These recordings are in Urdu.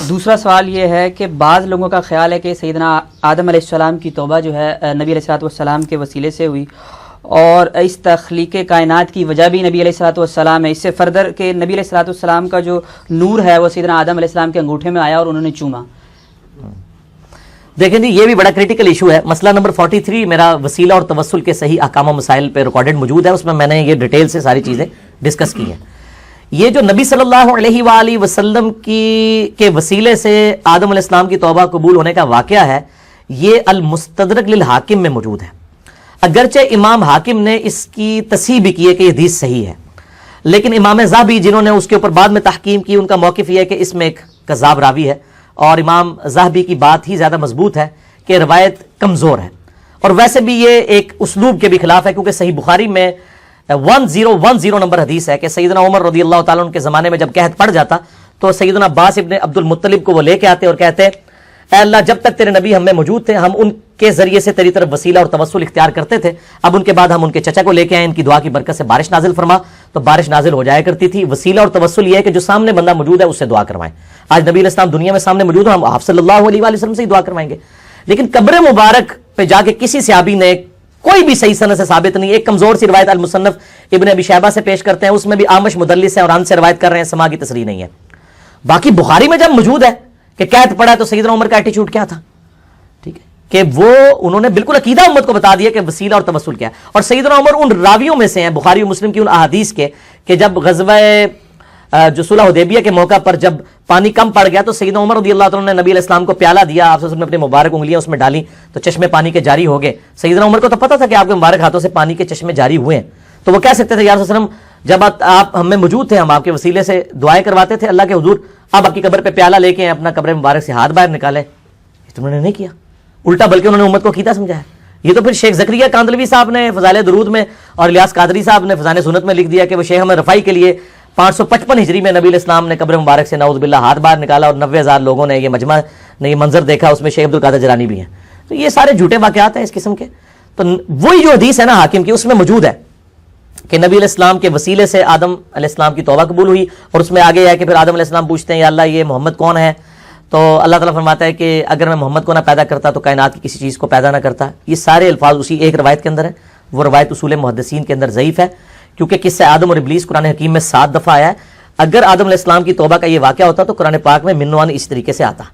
دوسرا سوال یہ ہے کہ بعض لوگوں کا خیال ہے کہ سیدنا آدم علیہ السلام کی توبہ جو ہے نبی علیہ الصلوۃ والسلام کے وسیلے سے ہوئی، اور اس تخلیق کائنات کی وجہ بھی نبی علیہ الصلوۃ والسلام ہے. اس سے فردر کہ نبی علیہ الصلوۃ والسلام کا جو نور ہے وہ سیدنا آدم علیہ السلام کے انگوٹھے میں آیا اور انہوں نے چوما. دیکھیں جی، یہ بھی بڑا کریٹیکل ایشو ہے. مسئلہ نمبر 43 میرا وسیلہ اور توسل کے صحیح احکام و مسائل پہ ریکارڈڈ موجود ہے، اس میں نے یہ ڈیٹیل سے ساری چیزیں ڈسکس کی ہیں. یہ جو نبی صلی اللہ علیہ وآلہ وسلم کے وسیلے سے آدم علیہ السلام کی توبہ قبول ہونے کا واقعہ ہے، یہ المستدرک للحاکم میں موجود ہے. اگرچہ امام حاکم نے اس کی تصحیح بھی کی ہے کہ یہ حدیث صحیح ہے، لیکن امام ذہبی جنہوں نے اس کے اوپر بعد میں تحقیم کی، ان کا موقف یہ ہے کہ اس میں ایک کذاب راوی ہے، اور امام ذہبی کی بات ہی زیادہ مضبوط ہے کہ روایت کمزور ہے. اور ویسے بھی یہ ایک اسلوب کے بھی خلاف ہے، کیونکہ صحیح بخاری میں 1010 نمبر حدیث ہے کہ سیدنا عمر رضی اللہ تعالیٰ عنہ کے زمانے میں جب قحط پڑ جاتا تو سیدنا عباس ابن عبد المطلب کو وہ لے کے آتے اور کہتے اے اللہ، جب تک تیرے نبی ہم میں موجود تھے ہم ان کے ذریعے سے تیری طرف وسیلہ اور توسل اختیار کرتے تھے، اب ان کے بعد ہم ان کے چچا کو لے کے آئے، ان کی دعا کی برکت سے بارش نازل فرما. تو بارش نازل ہو جایا کرتی تھی. وسیلہ اور توسل یہ ہے کہ جو سامنے بندہ موجود ہے اس سے دعا کروائیں. آج نبی علیہ السلام دنیا میں سامنے موجود ہیں، ہم آپ صلی اللہ علیہ وآلہ وسلم سے ہی دعا کروائیں گے. لیکن قبر مبارک پہ جا کے کسی صحابی نے کوئی بھی صحیح سند سے ثابت نہیں. ایک کمزور سی روایت المصنف ابن ابی شیبہ سے پیش کرتے ہیں، اس میں بھی آمش مدلس ہے اور ان سے روایت کر رہے ہیں، سما کی تصریح نہیں ہے. باقی بخاری میں جب موجود ہے کہ قحط پڑا تو سیدنا عمر کا ایٹیچیوڈ کیا تھا، ٹھیک ہے، کہ وہ انہوں نے بالکل عقیدہ امت کو بتا دیا کہ وسیلہ اور توسل کیا ہے. اور سیدنا عمر ان راویوں میں سے ہیں بخاری و مسلم کی ان احادیث کے کہ جب غزوہ جو صلح حدیبیہ کے موقع پر جب پانی کم پڑ گیا تو سیدنا عمر رضی اللہ عنہ نے نبی علیہ السلام کو پیالہ دیا، آپ صلی اللہ علیہ وسلم نے اپنے مبارک انگلیاں اس میں ڈالی تو چشمے پانی کے جاری ہو گئے. سیدنا عمر کو تو پتا تھا کہ آپ کے مبارک ہاتھوں سے پانی کے چشمے جاری ہوئے ہیں، تو وہ کہہ سکتے تھے یا رسول اللہ جب آپ ہم میں موجود تھے، ہم آپ کے وسیلے سے دعائیں کرواتے تھے اللہ کے حضور، اب آپ کی قبر پہ پیالہ لے کے اپنا قبر مبارک سے ہاتھ باہر نکالے. یہ تو انہوں نے نہیں کیا، الٹا بلکہ انہوں نے امت کو عقیدہ سمجھایا. یہ تو پھر شیخ زکریا کاندلوی صاحب نے فضائل درود میں اور الیاس قادری صاحب نے فضائل سنت میں لکھ دیا کہ وہ شیخ احمد رفاعی کے لیے 555 ہجری میں نبی علیہ السلام نے قبر مبارک سے نعوذ باللہ ہاتھ باہر نکالا اور 90,000 لوگوں نے یہ مجمع نے یہ منظر دیکھا، اس میں شیخ عبد القادر جیلانی بھی ہیں. تو یہ سارے جھوٹے واقعات ہیں اس قسم کے. تو وہی جو حدیث ہے نا حاکم کی، اس میں موجود ہے کہ نبی علیہ السلام کے وسیلے سے آدم علیہ السلام کی توبہ قبول ہوئی. اور اس میں آگے ہے کہ پھر آدم علیہ السلام پوچھتے ہیں یا اللہ یہ محمد کون ہے، تو اللہ تعالیٰ فرماتا ہے کہ اگر میں محمد کو نہ پیدا کرتا تو کائنات کی کسی چیز کو پیدا نہ کرتا. یہ سارے الفاظ اسی ایک روایت کے اندر ہیں. وہ روایت اصول محدثین کے اندر ضعیف ہے، کیونکہ قصہ آدم اور ابلیس قرآن حکیم میں 7 دفعہ آیا ہے. اگر آدم علیہ السلام کی توبہ کا یہ واقعہ ہوتا تو قرآن پاک میں منوان اس طریقے سے آتا.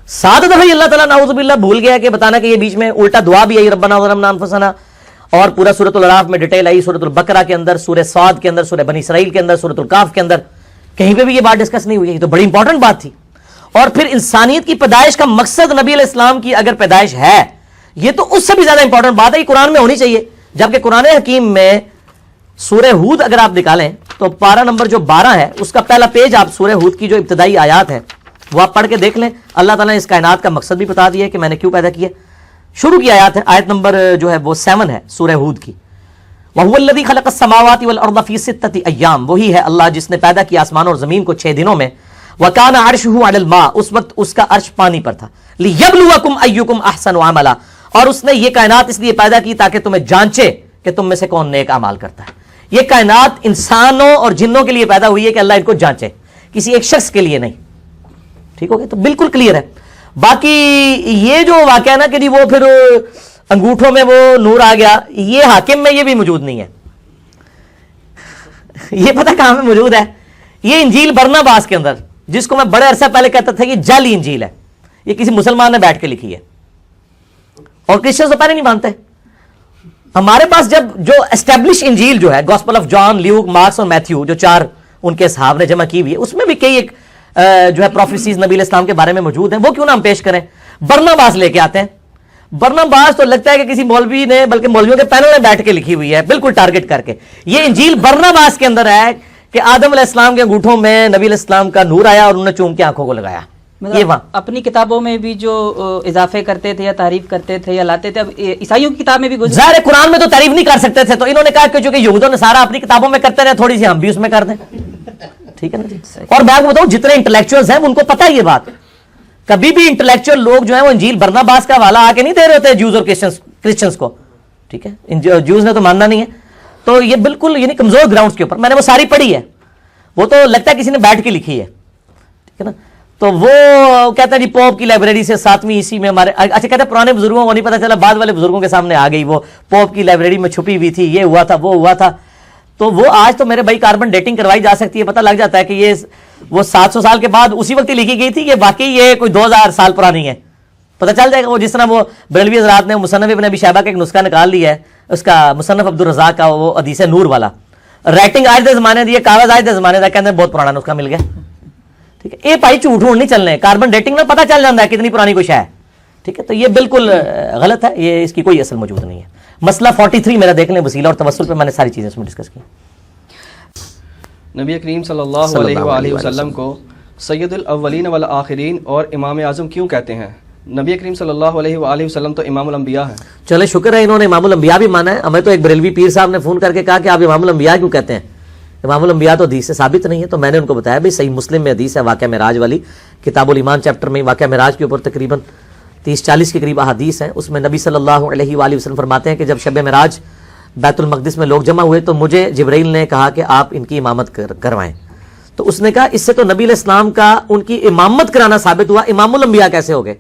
7 دفعہ اللہ تعالیٰ نعوذ باللہ بھول گیا کہ بتانا کہ یہ بیچ میں الٹا دعا بھی آئی ربنا ظلمنا انفسنا، اور پورا سورۃ الاعراف میں ڈیٹیل آئی، سورۃ البقرہ کے اندر، سورہ صاد کے اندر، سورہ بنی اسرائیل کے اندر، سورۃ الکاف کے اندر، کہیں پہ بھی یہ بات ڈسکس نہیں ہوئی. یہ تو بڑی امپورٹنٹ بات تھی. اور پھر انسانیت کی پیدائش کا مقصد نبی علیہ السلام کی اگر پیدائش ہے، یہ تو اس سے بھی زیادہ امپورٹنٹ بات ہے، یہ قرآن میں ہونی چاہیے. جبکہ قرآن حکیم میں سورہ ہود اگر آپ نکالیں تو پارہ نمبر جو 12 ہے اس کا پہلا پیج آپ سورہ ہود کی جو ابتدائی آیات ہے وہ آپ پڑھ کے دیکھ لیں. اللہ تعالیٰ نے اس کائنات کا مقصد بھی بتا دیا ہے کہ میں نے کیوں پیدا کیا. شروع کی آیات ہے، آیت نمبر جو ہے وہ 7 ہے سورہ ہود کی. وَهُوَ الَّذِي خَلَقَ السَّمَاوَاتِ وَالْأَرْضَ فِي 6 أَيَّامٍ، وہی ہے اللہ جس نے پیدا کیا آسمان اور زمین کو 6 دنوں میں. وَكَانَ عَرْشُهُ عَلَى الْمَاءِ، اس وقت اس کا عرش پانی پر تھا. لِيَبْلُوَكُمْ أَيُّكُمْ أَحْسَنُ عَمَلًا، اور اس نے یہ کائنات اس لیے پیدا کی تاکہ تمہیں جانچے کہ تم میں سے کون نیک اعمال کرتا ہے. یہ کائنات انسانوں اور جنوں کے لیے پیدا ہوئی ہے کہ اللہ ان کو جانچے، کسی ایک شخص کے لیے نہیں. ٹھیک ہو گیا؟ تو بالکل کلیئر ہے. باقی یہ جو واقعہ ہے نا کہ وہ پھر انگوٹھوں میں وہ نور آ گیا، یہ حاکم میں یہ بھی موجود نہیں ہے. یہ پتہ کہاں میں موجود ہے؟ یہ انجیل برناباس کے اندر، جس کو میں بڑے عرصہ پہلے کہتا تھا کہ جعلی انجیل ہے. یہ کسی مسلمان نے بیٹھ کے لکھی ہے اور کرسچن تو پہلے نہیں مانتے. ہمارے پاس جب جو اسٹیبلش انجیل جو ہے gospel of John, Luke, marks اور میتھیو، جو 4 ان کے صحاب نے جمع کی ہوئی ہے، اس میں بھی کئی ایک جو ہے پروفیسیز نبی علیہ السلام کے بارے میں موجود ہیں. وہ کیوں نہ ہم پیش کریں؟ برناباس لے کے آتے ہیں. برناباس تو لگتا ہے کہ کسی مولوی نے، بلکہ مولویوں کے پینوں نے بیٹھ کے لکھی ہوئی ہے بالکل ٹارگٹ کر کے. یہ انجیل برناباس کے اندر ہے کہ آدم علیہ السلام کے انگوٹھوں میں نبی علیہ السلام کا نور آیا اور انہوں نے چوم کے آنکھوں کو لگایا. یہ اپنی کتابوں میں بھی جو اضافے کرتے تھے یا تعریف کرتے تھے یا لاتے تھے، اب عیسائیوں کی کتاب میں بھی ظاہر قرآن میں تو تعریف نہیں کر سکتے تھے، تو انہوں نے کہا کہ چونکہ یہود و نصارہ اپنی کتابوں میں کرتے رہے، تھوڑی سی ہم بھی اس میں کر دیں. ٹھیک ہے نا جی. اور میں آپ کو بتاؤں جتنے انٹلیکچوئلز ہیں ان کو پتہ ہے یہ بات. کبھی بھی انٹلیکچوئل لوگ جو ہیں وہ انجیل برناباس کا حوالہ آ کے نہیں دے رہے ہوتے جوز اور کرسچنز کو. ٹھیک ہے، جوز نے تو ماننا نہیں ہے. تو یہ بالکل یعنی کمزور گراؤنڈز کے اوپر، میں نے وہ ساری پڑھی ہے، وہ تو لگتا ہے کسی نے بیٹھ کے لکھی ہے. ٹھیک ہے نا. تو وہ کہتا ہے جی پوپ کی لائبریری سے 7ویں عیسوی میں ہمارے، اچھا کہتے ہیں پرانے بزرگوں کو نہیں پتا چلا، بعد والے بزرگوں کے سامنے آ گئی وہ پوپ کی لائبریری میں چھپی ہوئی تھی، یہ ہوا تھا وہ ہوا تھا. تو وہ آج تو میرے بھائی کاربن ڈیٹنگ کروائی جا سکتی ہے، پتہ لگ جاتا ہے کہ یہ وہ 700 سال کے بعد اسی وقت ہی لکھی گئی تھی، یہ واقعی یہ کوئی 2000 سال پرانی ہے، پتہ چل جائے گا. وہ جس طرح وہ بریلوی حضرات نے مصنف ابن ابی شیبہ کا ایک نسخہ نکال لیا ہے، اس کا مصنف عبدالرزاق کا، وہ حدیث نور والا، رائٹنگ آج دے زمانے دی، کاغذ آج دے زمانے دا، کہتے ہیں بہت پرانا نسخہ مل گیا. ٹھیک ہے، یہ بھائی جھوٹ ووٹ نہیں چلنے، کاربن ڈیٹنگ میں پتہ چل جاتا ہے کتنی پرانی کچھ ہے. ٹھیک ہے، تو یہ بالکل غلط ہے، یہ اس کی کوئی اصل موجود نہیں ہے. مسئلہ 43 میرا دیکھ لیں، وسیلہ اور توسل پہ میں نے ساری چیزیں اس میں ڈسکس کی. نبی کریم صلی اللہ علیہ وآلہ وسلم کو سید الاولین والآخرین اور امام اعظم کیوں کہتے ہیں؟ نبی کریم صلی اللہ علیہ وآلہ وسلم تو امام الانبیاء ہیں. چلے شکر ہے انہوں نے امام الانبیاء بھی مانا ہے. ہمیں تو ایک بریلوی پیر صاحب نے فون کر کے کہا کہ آپ امام الانبیاء کیوں کہتے ہیں؟ امام الانبیاء تو حدیث سے ثابت نہیں ہے. تو میں نے ان کو بتایا بھائی صحیح مسلم میں حدیث ہے واقعہ معراج والی، کتاب الایمان چیپٹر میں واقعہ معراج کے اوپر تقریباً 30-40 کے قریب احادیث ہیں. اس میں نبی صلی اللہ علیہ وآلہ وسلم فرماتے ہیں کہ جب شب معراج بیت المقدس میں لوگ جمع ہوئے تو مجھے جبرائیل نے کہا کہ آپ ان کی امامت کروائیں. تو اس نے کہا اس سے تو نبی علیہ السلام کا ان کی امامت کرانا ثابت ہوا، امام الانبیاء کیسے ہو گئے؟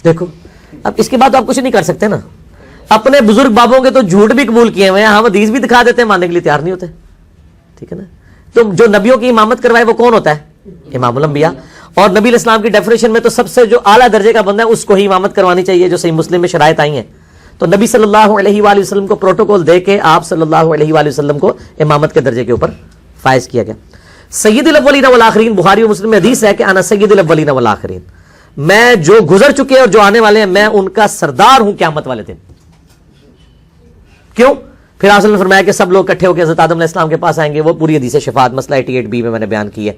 دیکھو اب اس کے بعد تو آپ کچھ نہیں کر سکتے نا. اپنے بزرگ بابوں کے تو جھوٹ بھی قبول کیے ہوئے ہیں، ہم حدیث بھی دکھا دیتے ہیں، ماننے کے لیے تیار نہیں ہوتے. ٹھیک ہے نا. تو جو نبیوں کی امامت کروائے وہ کون ہوتا ہے؟ امام الانبیاء. اور نبی علیہ السلام کی ڈیفینیشن میں تو سب سے جو اعلیٰ درجے کا بندہ ہے اس کو ہی امامت کروانی چاہیے، جو صحیح مسلم میں شرائط آئی ہیں. تو نبی صلی اللہ علیہ وآلہ وسلم کو پروٹوکول دے کے آپ صلی اللہ علیہ وآلہ وسلم کو امامت کے درجے کے اوپر فائز کیا گیا. سید الاولین والآخرین، بخاری و مسلم میں حدیث ہے کہ انا سید الاولین والآخرین، میں جو گزر چکے اور جو آنے والے ہیں میں ان کا سردار ہوں قیامت والے دن. کیوں؟ پھر آپ نے فرمایا کہ سب لوگ اکٹھے ہو کے حضرت آدم علیہ السلام کے پاس آئیں گے. وہ پوری حدیث شفاعت مسئلہ 88b میں نے بیان کی ہے.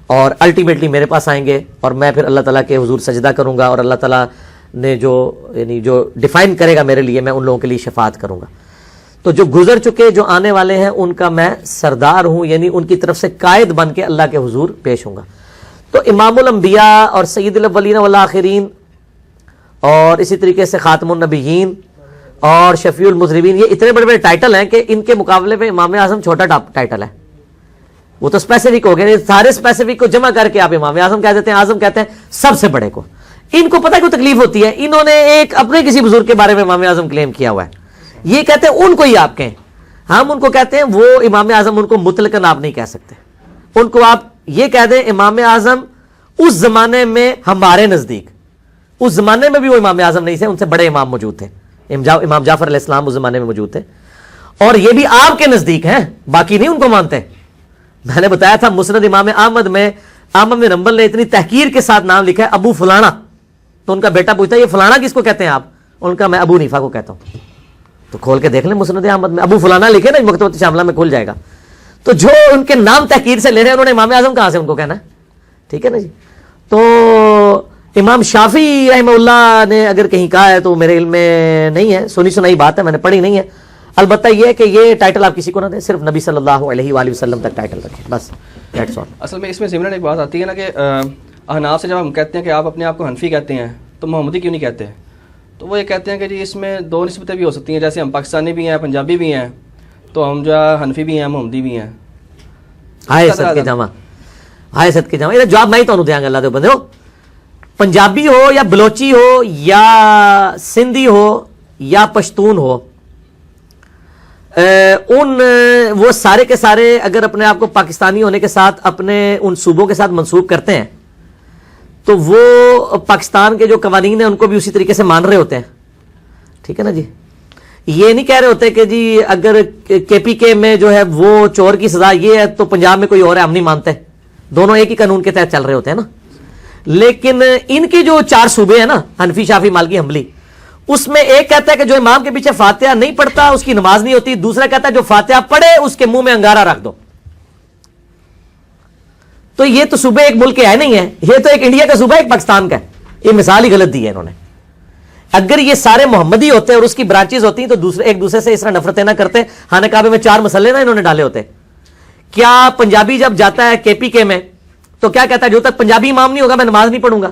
اور الٹیمیٹلی میرے پاس آئیں گے اور میں پھر اللہ تعالیٰ کے حضور سجدہ کروں گا، اور اللہ تعالیٰ نے جو یعنی جو ڈیفائن کرے گا میرے لیے، میں ان لوگوں کے لیے شفاعت کروں گا. تو جو گزر چکے جو آنے والے ہیں ان کا میں سردار ہوں، یعنی ان کی طرف سے قائد بن کے اللہ کے حضور پیش ہوں گا. تو امام الانبیاء اور سید الاولین والآخرین اور اسی طریقے سے خاتم النبیین اور شفیع المذنبین، یہ اتنے بڑے بڑے ٹائٹل ہیں کہ ان کے مقابلے میں امام اعظم چھوٹا ٹائٹل ہے. وہ تو اسپیسیفک ہو گئے، سارے اسپیسیفک کو جمع کر کے آپ امام اعظم کہہ دیتے ہیں. اعظم کہتے ہیں سب سے بڑے کو. ان کو پتہ کیوں تکلیف ہوتی ہے؟ انہوں نے ایک اپنے کسی بزرگ کے بارے میں امام اعظم کلیم کیا ہوا ہے، یہ کہتے ہیں ان کو ہی آپ کہیں. ہم ان کو کہتے ہیں وہ امام اعظم، ان کو مطلقاً آپ نہیں کہہ سکتے. ان کو آپ یہ کہہ دیں امام اعظم اس زمانے میں ہمارے نزدیک، اس زمانے میں بھی وہ امام اعظم نہیں تھے، ان سے بڑے امام موجود تھے. امام جعفر علیہ السلام اس زمانے میں موجود تھے، اور یہ بھی آپ کے نزدیک ہیں، باقی نہیں ان کو مانتے. میں نے بتایا تھا مسند امام احمد میں احمد بن حنبل نے اتنی تحقیر کے ساتھ نام لکھا ہے ابو فلانا. تو ان کا بیٹا پوچھتا ہے یہ فلانا کس کو کہتے ہیں آپ؟ ان کا میں ابو حنیفہ کو کہتا ہوں. تو کھول کے دیکھ لیں مسند احمد میں ابو فلانا لکھے نا، مکتبۃ شاملہ میں کھل جائے گا. تو جو ان کے نام تحقیر سے لے رہے ہیں انہوں نے امام اعظم کہاں سے ان کو کہنا ہے؟ ٹھیک ہے نا جی. تو امام شافعی رحمہ اللہ نے اگر کہیں کہا ہے تو میرے علم میں نہیں ہے، سنی سنائی بات ہے، میں نے پڑھی نہیں ہے. البتہ یہ ہے کہ یہ ٹائٹل آپ کسی کو نہ دیں، صرف نبی صلی اللہ علیہ وآلہ وسلم تک ٹائٹل رکھیں بس. اصل میں اس میں ضمن ایک بات آتی ہے نا کہ احناف سے جب ہم کہتے ہیں کہ آپ اپنے آپ کو حنفی کہتے ہیں تو محمدی کیوں نہیں کہتے؟ تو وہ یہ کہتے ہیں کہ جی اس میں دو نسبتیں بھی ہو سکتی ہیں، جیسے ہم پاکستانی بھی ہیں، پنجابی بھی ہیں، تو ہم جو ہے حنفی بھی ہیں، محمدی بھی ہیں. ہائے صدقے جامع، ہائے صدقے جامع. یہ جواب میں ہی تو دیا گا اللہ دے بندے ہو. پنجابی ہو یا بلوچی ہو یا سندھی ہو یا پشتون ہو، وہ سارے کے سارے اگر اپنے آپ کو پاکستانی ہونے کے ساتھ اپنے ان صوبوں کے ساتھ منسوب کرتے ہیں تو وہ پاکستان کے جو قوانین ہیں ان کو بھی اسی طریقے سے مان رہے ہوتے ہیں. ٹھیک ہے نا جی. یہ نہیں کہہ رہے ہوتے کہ جی اگر کے پی کے میں جو ہے وہ چور کی سزا یہ ہے تو پنجاب میں کوئی اور ہے، ہم نہیں مانتے. دونوں ایک ہی قانون کے تحت چل رہے ہوتے ہیں نا. لیکن ان کے جو 4 صوبے ہیں نا، حنفی، شافعی، مالکی، حنبلی، اس میں ایک کہتا ہے کہ جو امام کے پیچھے فاتحہ نہیں پڑھتا اس کی نماز نہیں ہوتی، دوسرا کہتا ہے جو فاتحہ پڑھے اس کے منہ میں انگارہ رکھ دو. تو یہ تو صوبے ایک ملک کے ہے نہیں ہے، یہ تو ایک انڈیا کا صوبہ ایک پاکستان کا ہے. یہ مثال ہی غلط دی ہے انہوں نے. اگر یہ سارے محمدی ہوتے اور اس کی برانچز ہوتی تو دوسرے ایک دوسرے سے اس طرح نفرتیں نہ کرتے. خانہ کعبے میں 4 مسئلے نا انہوں نے ڈالے ہوتے. کیا پنجابی جب جاتا ہے کے پی کے میں تو کیا کہتا ہے جو تک پنجابی امام نہیں ہوگا میں نماز نہیں پڑھوں گا؟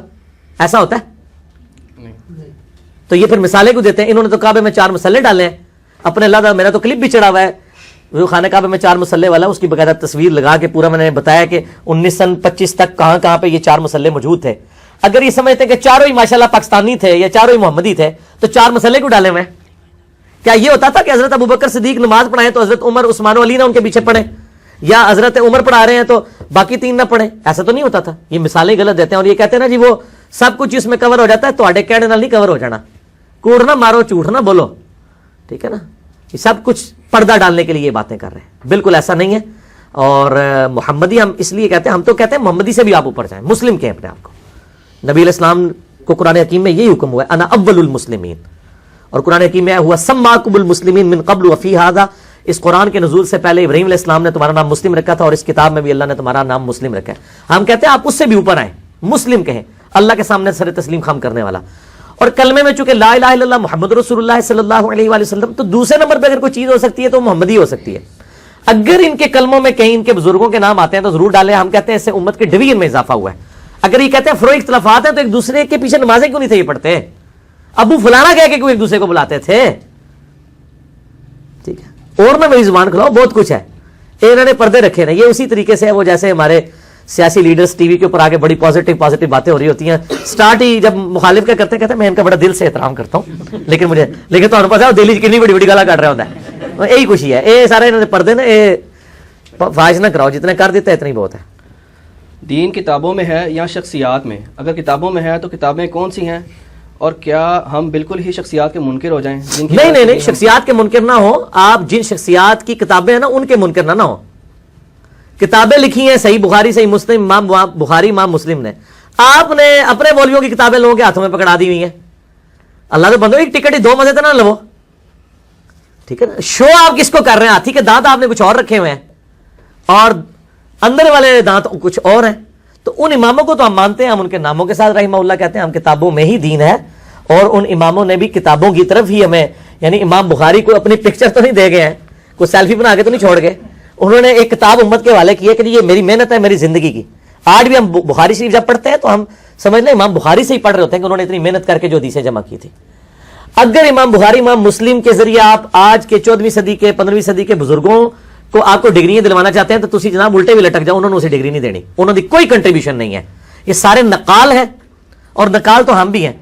ایسا ہوتا ہے؟ تو یہ پھر مثالیں کو دیتے ہیں. انہوں نے تو کعبے میں 4 مسئلے ڈالے ہیں اپنے. اللہ میرا تو کلپ بھی چڑھا ہوا ہے وہ خانہ کعبہ میں 4 مسلح والا، اس کی باقاعدہ تصویر لگا کے پورا میں نے بتایا کہ 1925 تک کہاں کہاں پہ یہ 4 مسلح موجود تھے. اگر یہ سمجھتے ہیں کہ چاروں ہی ماشاءاللہ پاکستانی تھے یا چاروں ہی محمدی تھے تو 4 مسلح کیوں ڈالے ہوئے؟ کیا یہ ہوتا تھا کہ حضرت ابوبکر صدیق نماز پڑھائیں تو حضرت عمر عثمان و علی نہ ان کے پیچھے پڑھیں، یا حضرت عمر پڑھا رہے ہیں تو باقی 3 نہ پڑھیں؟ ایسا تو نہیں ہوتا تھا. یہ مثالیں غلط دیتے ہیں اور یہ کہتے ہیں نا جی وہ سب کچھ اس میں کور ہو جاتا ہے. تو کہنے نال نہیں کور ہو جانا، کوڑ نہ مارو جھوٹ نہ بولو، ٹھیک ہے نا. یہ سب کچھ پردہ ڈالنے کے لیے یہ باتیں کر رہے ہیں، بالکل ایسا نہیں ہے. اور محمدی ہم اس لیے کہتے ہیں، ہم تو کہتے ہیں محمدی سے بھی آپ اوپر جائیں، مسلم کہیں اپنے آپ کو. نبی علیہ السلام کو قرآن حکیم میں یہی حکم ہوا ہے، انا اول المسلمین. اور قرآن حکیم میں ہوا سماکم المسلمین من قبل وفی ھذا، اس قرآن کے نزول سے پہلے ابراہیم علیہ السلام نے تمہارا نام مسلم رکھا تھا اور اس کتاب میں بھی اللہ نے تمہارا نام مسلم رکھا ہے. ہم کہتے ہیں آپ اس سے بھی اوپر آئیں، مسلم کہیں، اللہ کے سامنے سر تسلیم خم کرنے والا. اور کلمے میں چونکہ لا الہ الا اللہ محمد رسول اللہ صلی اللہ علیہ وآلہ وسلم، تو دوسرے نمبر پہ اگر کوئی چیز ہو سکتی ہے تو محمدی ہو سکتی ہے. اگر ان کے کلموں میں کہیں ان کے بزرگوں کے نام آتے ہیں تو ضرور ڈالیں. ہم کہتے ہیں اس سے امت کے ڈویژن میں اضافہ ہوا ہے. اگر یہ کہتے ہیں فروع اختلافات ہیں تو ایک دوسرے کے پیچھے نمازیں کیوں نہیں تھے یہ پڑھتے؟ ابو فلانا کہہ کے کوئی ایک دوسرے کو بلاتے تھے؟ ٹھیک ہے، اور نہ میری زبان کھلاؤ، بہت کچھ ہے. انہوں نے پردے رکھے نا. یہ اسی طریقے سے ہے وہ جیسے ہمارے سیاسی لیڈرز ٹی وی کے اوپر آگے بڑی پازیٹیو باتیں ہو رہی ہوتی ہیں. سٹارٹ ہی جب مخالف کا کرتے کہتے ہیں میں ان کا بڑا دل سے احترام کرتا ہوں، لیکن تو پتا ہے دلی کنی بڑی بڑی گالا کٹ رہا ہوتا ہے. یہی خوشی ہے. یہ سارے انہوں نے پردے نا یہ فاش نہ کراؤ، جتنے کر دیتا ہے اتنا ہی بہت ہے. دین کتابوں میں ہے یا شخصیات میں؟ اگر کتابوں میں ہے تو کتابیں کون سی ہیں؟ اور کیا ہم بالکل ہی شخصیات کے منکر ہو جائیں؟ نہیں، شخصیات کے منکر نہ ہو. آپ جن شخصیات کی کتابیں ہیں نا ان کے منکر نہ ہو. کتابیں لکھی ہیں صحیح بخاری صحیح مسلم، امام بخاری امام مسلم نے. آپ نے اپنے مولویوں کی کتابیں لوگوں کے ہاتھوں میں پکڑا دی ہوئی ہیں. اللہ کے بندو ایک ٹکٹ ہی 2 مزے تو نہ لو، ٹھیک ہے نا. شو آپ کس کو کر رہے ہیں؟ ہاتھی کے دانت آپ نے کچھ اور رکھے ہوئے ہیں اور اندر والے دانت کچھ اور ہیں. تو ان اماموں کو تو ہم مانتے ہیں، ہم ان کے ناموں کے ساتھ رحمہ اللہ کہتے ہیں. ہم کتابوں میں ہی دین ہے اور ان اماموں نے بھی کتابوں کی طرف ہی ہمیں، یعنی امام بخاری کو اپنی پکچر تو نہیں دے گئے ہیں، کوئی سیلفی بنا کے تو نہیں چھوڑ گئے. انہوں نے ایک کتاب امت کے حوالے کی ہے کہ یہ میری محنت ہے میری زندگی کی. آج بھی ہم بخاری شریف جب پڑھتے ہیں تو ہم سمجھ لیں امام بخاری سے ہی پڑھ رہے ہوتے ہیں کہ انہوں نے اتنی محنت کر کے جو حدیثیں جمع کی تھی. اگر امام بخاری امام مسلم کے ذریعے آپ آج کے 14ویں صدی کے 15ویں صدی کے بزرگوں کو آپ کو ڈگریاں دلوانا چاہتے ہیں تو تسی جناب الٹے بھی لٹک جاؤ، انہوں نے اسے ڈگری نہیں دینی. انہوں نے کوئی کنٹریبیوشن نہیں ہے. یہ سارے نقال ہیں اور نقال تو ہم بھی ہیں.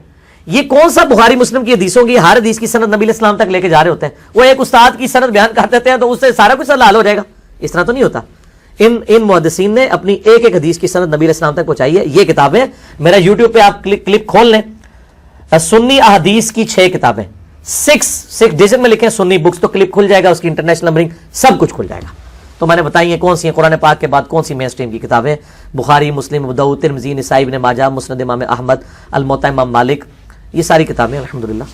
یہ کون سا بخاری مسلم کی حدیثوں کی ہر حدیث کی سند نبی علیہ السلام تک لے کے جا رہے ہوتے ہیں؟ وہ ایک استاد کی سند بیان کر دیتے ہیں تو اس سے سارا کچھ حل ہو جائے گا؟ اس طرح تو نہیں ہوتا. ان محدثین نے اپنی ایک ایک حدیث کی سند نبی علیہ السلام تک پہنچائی ہے. یہ کتابیں میرا یوٹیوب پہ آپ کلپ کھول لیں، سنی احادیث کی 6 کتابیں 6 ڈیزن میں لکھیں سنی بکس، تو کلپ کھل جائے گا، اس کی انٹرنیشنل نمبرنگ سب کچھ کھل جائے گا. تو میں نے بتائی ہیں کون سی ہیں قرآن پاک کے بعد کون سی مین سٹریم کی کتابیں. بخاری مسلم ابو داؤد ترمذی نسائی ابن ماجہ مسند امام احمد الموطا امام مالک، یہ ساری کتابیں الحمدللہ.